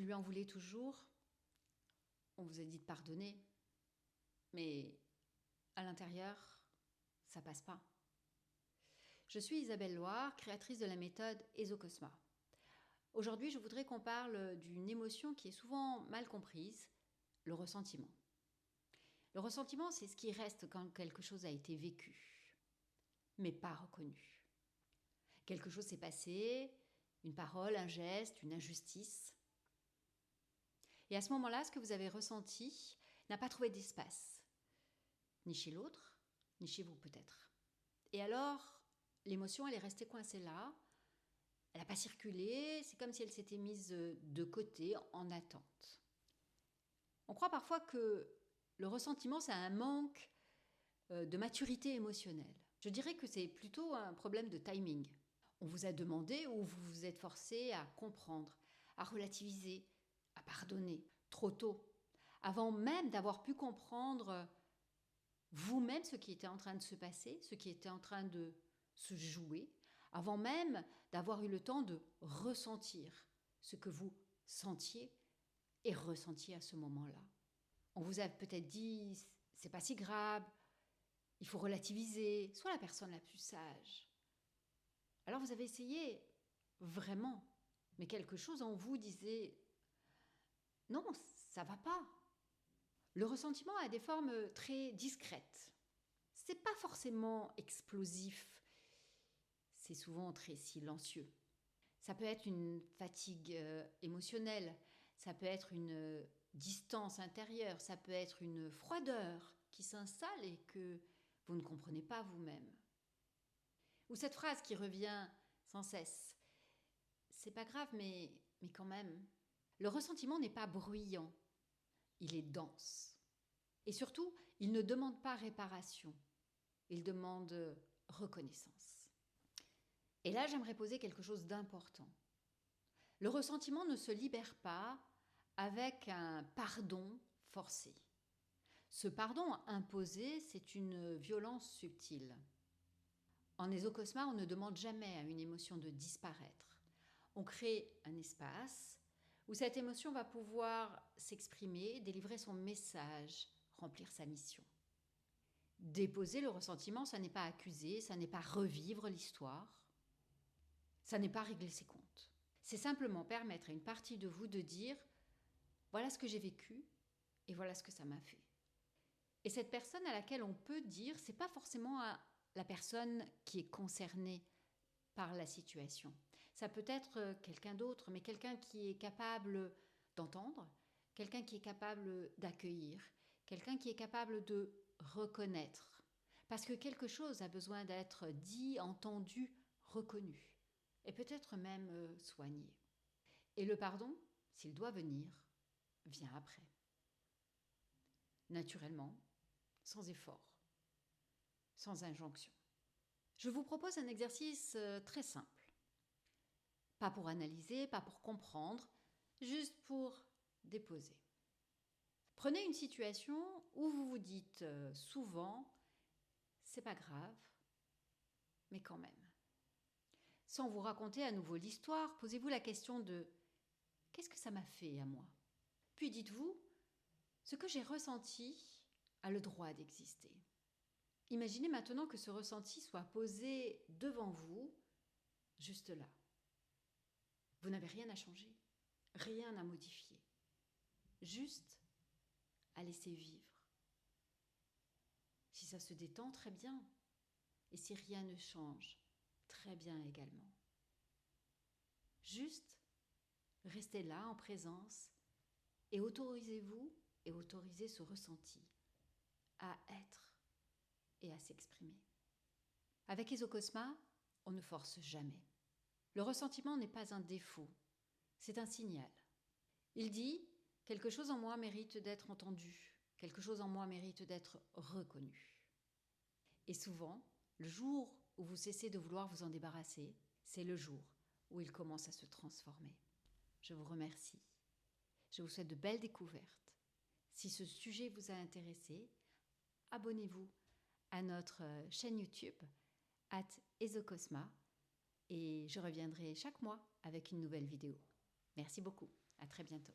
vous lui en voulez toujours. On vous a dit de pardonner, mais à l'intérieur, ça passe pas. Je suis Isabelle Loire, créatrice de la méthode EsoCosma. Aujourd'hui, je voudrais qu'on parle d'une émotion qui est souvent mal comprise, le ressentiment. Le ressentiment, c'est ce qui reste quand quelque chose a été vécu, mais pas reconnu. Quelque chose s'est passé, une parole, un geste, une injustice. Et à ce moment-là, ce que vous avez ressenti n'a pas trouvé d'espace, ni chez l'autre, ni chez vous peut-être. Et alors, l'émotion, elle est restée coincée là, elle n'a pas circulé, c'est comme si elle s'était mise de côté, en attente. On croit parfois que le ressentiment, c'est un manque de maturité émotionnelle. Je dirais que c'est plutôt un problème de timing. On vous a demandé ou vous vous êtes forcé à comprendre, à relativiser, à pardonner trop tôt, avant même d'avoir pu comprendre vous-même ce qui était en train de se passer, ce qui était en train de se jouer, avant même d'avoir eu le temps de ressentir ce que vous sentiez et ressentiez à ce moment-là. On vous a peut-être dit c'est pas si grave, il faut relativiser, sois la personne la plus sage. Alors vous avez essayé vraiment, mais quelque chose en vous disait non, ça va pas. Le ressentiment a des formes très discrètes. C'est pas forcément explosif, c'est souvent très silencieux. Ça peut être une fatigue émotionnelle, ça peut être une distance intérieure, ça peut être une froideur qui s'installe et que vous ne comprenez pas vous-même. Ou cette phrase qui revient sans cesse. C'est pas grave, mais quand même. Le ressentiment n'est pas bruyant, il est dense. Et surtout, il ne demande pas réparation, il demande reconnaissance. Et là, j'aimerais poser quelque chose d'important. Le ressentiment ne se libère pas avec un pardon forcé. Ce pardon imposé, c'est une violence subtile. En EsoCosma, on ne demande jamais à une émotion de disparaître. On crée un espace où cette émotion va pouvoir s'exprimer, délivrer son message, remplir sa mission. Déposer le ressentiment, ça n'est pas accuser, ça n'est pas revivre l'histoire, ça n'est pas régler ses comptes. C'est simplement permettre à une partie de vous de dire « voilà ce que j'ai vécu et voilà ce que ça m'a fait ». Et cette personne à laquelle on peut dire, c'est pas forcément la personne qui est concernée par la situation. Ça peut être quelqu'un d'autre, mais quelqu'un qui est capable d'entendre, quelqu'un qui est capable d'accueillir, quelqu'un qui est capable de reconnaître. Parce que quelque chose a besoin d'être dit, entendu, reconnu. Et peut-être même soigné. Et le pardon, s'il doit venir, vient après. Naturellement, sans effort, sans injonction. Je vous propose un exercice très simple. Pas pour analyser, pas pour comprendre, juste pour déposer. Prenez une situation où vous vous dites souvent « c'est pas grave, mais quand même ». Sans vous raconter à nouveau l'histoire, posez-vous la question de « qu'est-ce que ça m'a fait à moi ?» Puis dites-vous « ce que j'ai ressenti a le droit d'exister ». Imaginez maintenant que ce ressenti soit posé devant vous, juste là. Vous n'avez rien à changer, rien à modifier, juste à laisser vivre. Si ça se détend, très bien. Et si rien ne change, très bien également. Juste restez là en présence et autorisez-vous et autorisez ce ressenti à être et à s'exprimer. Avec EsoCosma, on ne force jamais. Le ressentiment n'est pas un défaut, c'est un signal. Il dit « quelque chose en moi mérite d'être entendu, quelque chose en moi mérite d'être reconnu ». Et souvent, le jour où vous cessez de vouloir vous en débarrasser, c'est le jour où il commence à se transformer. Je vous remercie. Je vous souhaite de belles découvertes. Si ce sujet vous a intéressé, abonnez-vous à notre chaîne YouTube @EsoCosma et je reviendrai chaque mois avec une nouvelle vidéo. Merci beaucoup. À très bientôt.